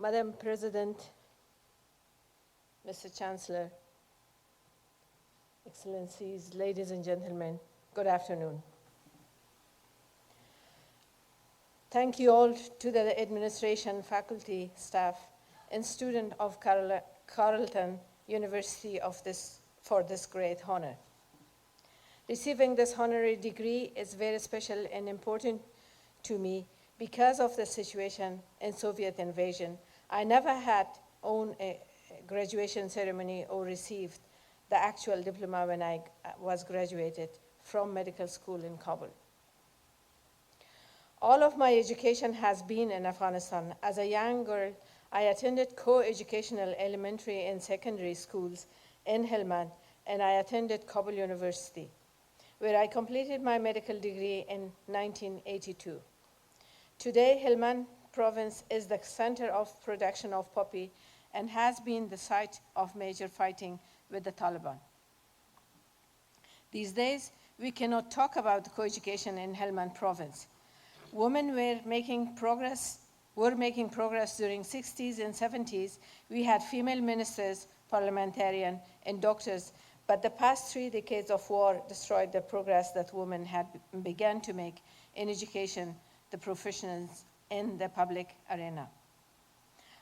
Madam President, Mr. Chancellor, Excellencies, ladies and gentlemen, good afternoon. Thank you all to the administration, faculty, staff, and students of Carleton University for this great honor. Receiving this honorary degree is very special and important to me because of the situation in Soviet invasion. I never had owned a graduation ceremony or received the actual diploma when I was graduated from medical school in Kabul. All of my education has been in Afghanistan. As a young girl, I attended co-educational elementary and secondary schools in Helmand, and I attended Kabul University, where I completed my medical degree in 1982. Today, Helmand province is the center of production of poppy and has been the site of major fighting with the Taliban. These days, we cannot talk about co-education in Helmand province. Women were making progress during 60s and 70s. We had female ministers, parliamentarians, and doctors, but the past 3 decades of war destroyed the progress that women had begun to make in education, the professions, in the public arena.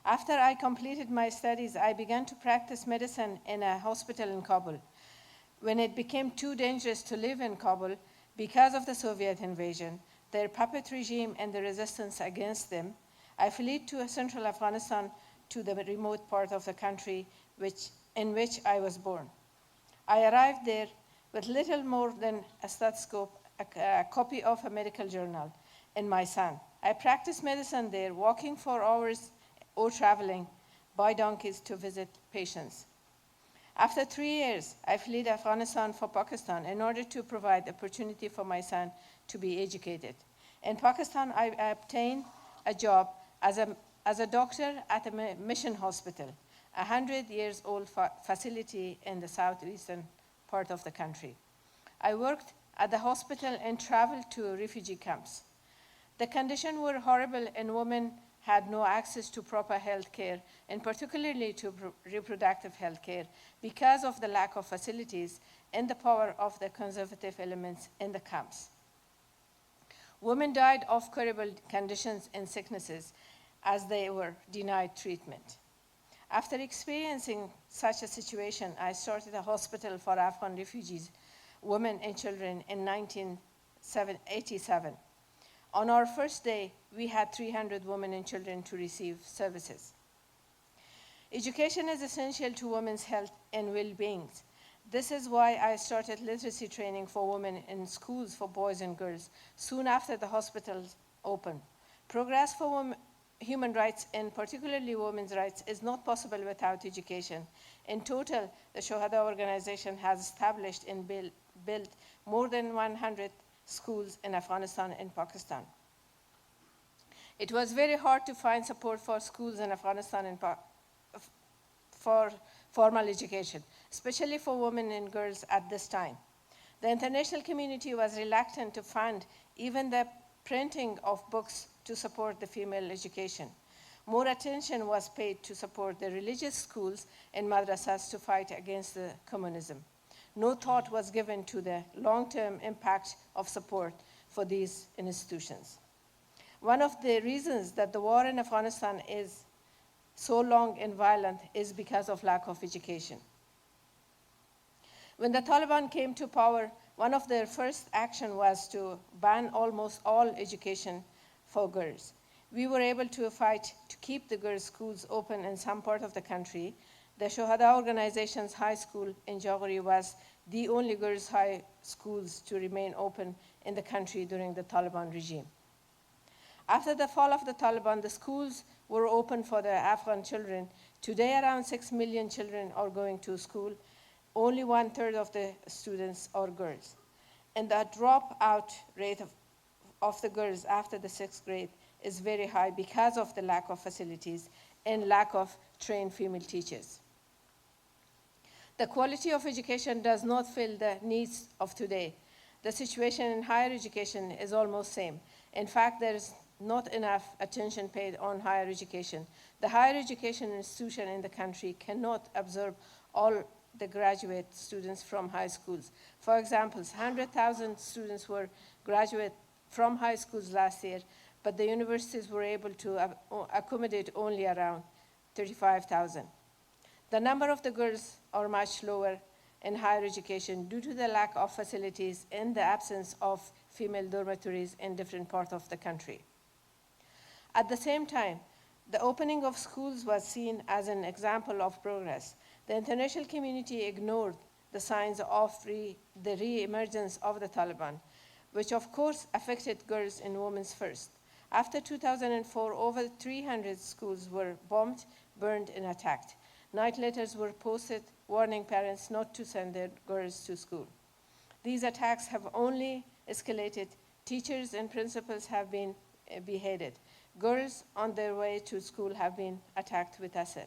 After I completed my studies, I began to practice medicine in a hospital in Kabul. When it became too dangerous to live in Kabul because of the Soviet invasion, their puppet regime and the resistance against them, I fled to central Afghanistan to the remote part of the country in which I was born. I arrived there with little more than a stethoscope, a copy of a medical journal, and my son. I practiced medicine there, walking for hours or traveling by donkeys to visit patients. After 3 years, I fled Afghanistan for Pakistan in order to provide opportunity for my son to be educated. In Pakistan, I obtained a job as a doctor at a mission hospital, a 100-year-old facility in the southeastern part of the country. I worked at the hospital and traveled to refugee camps. The conditions were horrible and women had no access to proper health care, and particularly to reproductive health care, because of the lack of facilities and the power of the conservative elements in the camps. Women died of horrible conditions and sicknesses as they were denied treatment. After experiencing such a situation, I started a hospital for Afghan refugees, women and children in 1987. On our first day, we had 300 women and children to receive services. Education is essential to women's health and well-being. This is why I started literacy training for women in schools for boys and girls soon after the hospitals opened. Progress for human rights, and particularly women's rights, is not possible without education. In total, the Shohada organization has established and built more than 100 schools in Afghanistan and Pakistan. It was very hard to find support for schools in Afghanistan and for formal education, especially for women and girls at this time. The international community was reluctant to fund even the printing of books to support the female education. More attention was paid to support the religious schools and madrasas to fight against the communism. No thought was given to the long-term impact of support for these institutions. One of the reasons that the war in Afghanistan is so long and violent is because of lack of education. When the Taliban came to power, one of their first actions was to ban almost all education for girls. We were able to fight to keep the girls' schools open in some part of the country. The Shohada organization's high school in Jawhari was the only girls' high schools to remain open in the country during the Taliban regime. After the fall of the Taliban, the schools were open for the Afghan children. Today, around 6 million children are going to school. Only 1/3 of the students are girls. And the dropout rate of the girls after the 6th grade is very high because of the lack of facilities and lack of trained female teachers. The quality of education does not fill the needs of today. The situation in higher education is almost same. In fact, there is not enough attention paid on higher education. The higher education institution in the country cannot absorb all the graduate students from high schools. For example, 100,000 students were graduate from high schools last year, but the universities were able to accommodate only around 35,000. The number of the girls are much lower in higher education due to the lack of facilities and the absence of female dormitories in different parts of the country. At the same time, the opening of schools was seen as an example of progress. The international community ignored the signs of the re-emergence of the Taliban, which of course affected girls and women first. After 2004, over 300 schools were bombed, burned, and attacked. Night letters were posted warning parents not to send their girls to school. These attacks have only escalated. Teachers and principals have been beheaded. Girls on their way to school have been attacked with acid.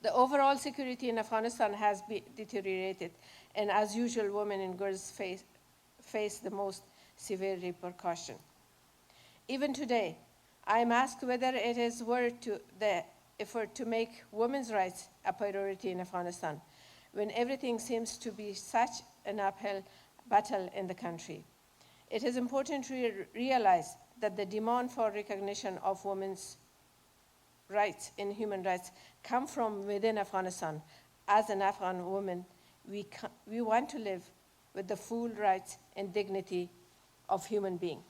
The overall security in Afghanistan has deteriorated, and as usual, women and girls face the most severe repercussion. Even today, I am asked whether it is worth the effort to make women's rights a priority in Afghanistan, when everything seems to be such an uphill battle in the country. It is important to realize that the demand for recognition of women's rights and human rights come from within Afghanistan. As an Afghan woman, we want to live with the full rights and dignity of human being.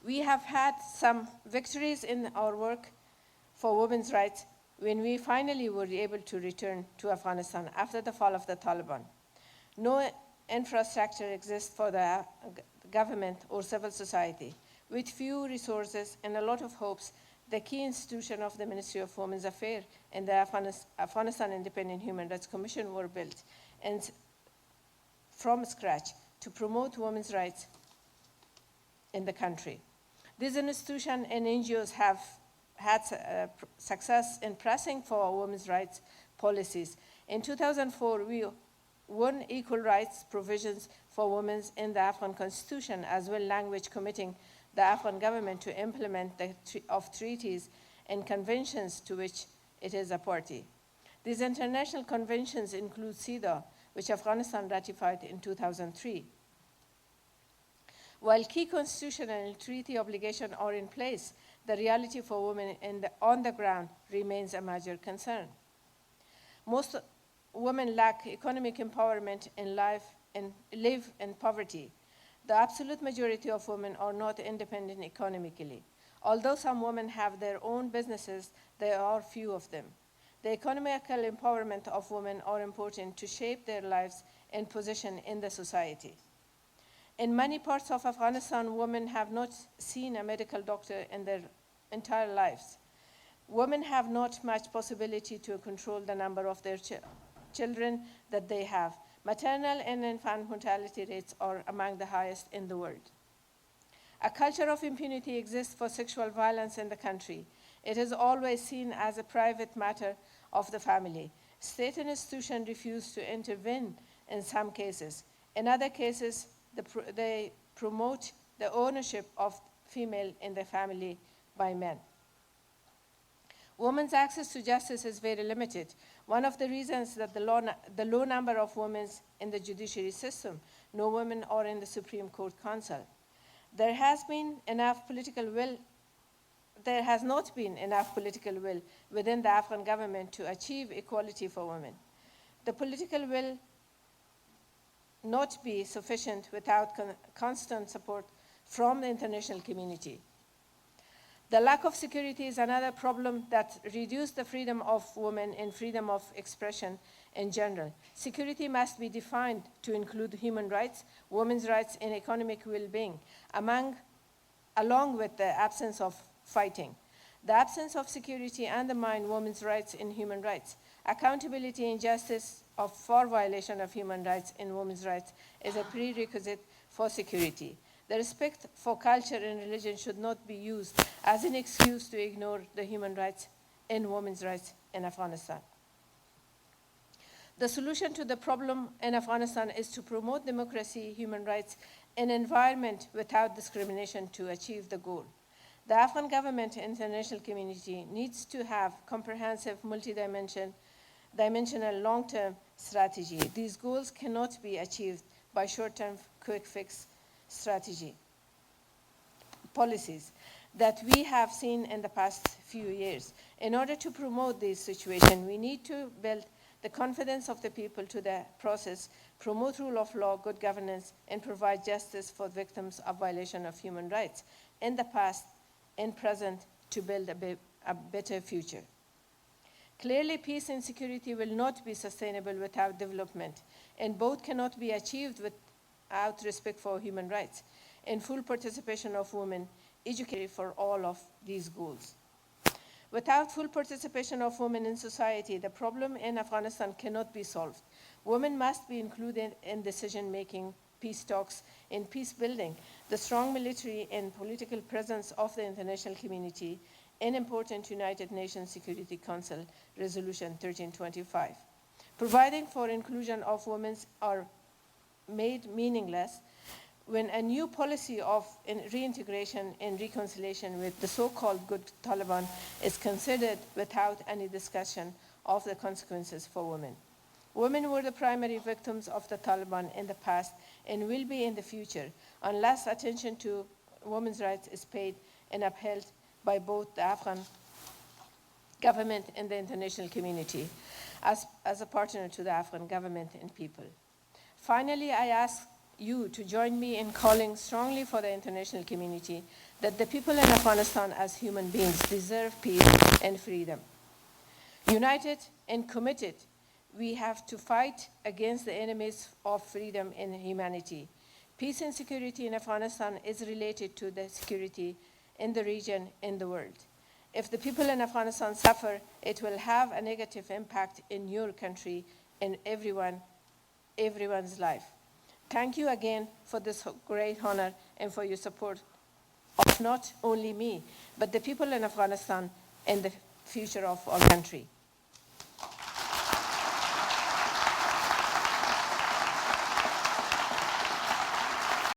We have had some victories in our work for women's rights when we finally were able to return to Afghanistan after the fall of the Taliban. No infrastructure exists for the government or civil society. With few resources and a lot of hopes, the key institution of the Ministry of Women's Affairs and the Afghanistan Independent Human Rights Commission were built and from scratch to promote women's rights in the country. These institutions and NGOs have had success in pressing for women's rights policies. In 2004, we won equal rights provisions for women in the Afghan constitution, as well language committing the Afghan government to implement the treaties and conventions to which it is a party. These international conventions include CEDAW, which Afghanistan ratified in 2003. While key constitutional and treaty obligations are in place, the reality for women on the ground remains a major concern. Most women lack economic empowerment and live in poverty. The absolute majority of women are not independent economically. Although some women have their own businesses, there are few of them. The economical empowerment of women are important to shape their lives and position in the society. In many parts of Afghanistan, women have not seen a medical doctor in their entire lives. Women have not much possibility to control the number of their children that they have. Maternal and infant mortality rates are among the highest in the world. A culture of impunity exists for sexual violence in the country. It is always seen as a private matter of the family. State institutions refuse to intervene in some cases. In other cases, they promote the ownership of female in the family by men. Women's access to justice is very limited. One of the reasons that the low number of women in the judiciary system, no women are in the Supreme Court Council. There has not been enough political will within the Afghan government to achieve equality for women. The political will not be sufficient without constant support from the international community. The lack of security is another problem that reduces the freedom of women and freedom of expression in general. Security must be defined to include human rights, women's rights, and economic well-being, along with the absence of fighting. The absence of security undermines women's rights and human rights. Accountability and justice for violation of human rights and women's rights is a prerequisite for security. The respect for culture and religion should not be used as an excuse to ignore the human rights and women's rights in Afghanistan. The solution to the problem in Afghanistan is to promote democracy, human rights, and environment without discrimination to achieve the goal. The Afghan government and international community needs to have comprehensive, multidimensional, long-term strategy. These goals cannot be achieved by short-term, quick-fix strategy policies that we have seen in the past few years. In order to promote this situation, we need to build the confidence of the people to the process, promote rule of law, good governance, and provide justice for victims of violation of human rights in the past and present to build a better future. Clearly, peace and security will not be sustainable without development, and both cannot be achieved without respect for human rights and full participation of women, educated for all of these goals. Without full participation of women in society, the problem in Afghanistan cannot be solved. Women must be included in decision-making, peace talks, and peace building, the strong military and political presence of the international community, and important United Nations Security Council Resolution 1325. Providing for inclusion of women are made meaningless when a new policy of reintegration and reconciliation with the so-called good Taliban is considered without any discussion of the consequences for women. Women were the primary victims of the Taliban in the past and will be in the future unless attention to women's rights is paid and upheld by both the Afghan government and the international community as a partner to the Afghan government and people. Finally, I ask you to join me in calling strongly for the international community that the people in Afghanistan as human beings deserve peace and freedom. United and committed, we have to fight against the enemies of freedom and humanity. Peace and security in Afghanistan is related to the security in the region and the world. If the people in Afghanistan suffer, it will have a negative impact in your country and everyone's life. Thank you again for this great honor and for your support of not only me, but the people in Afghanistan and the future of our country.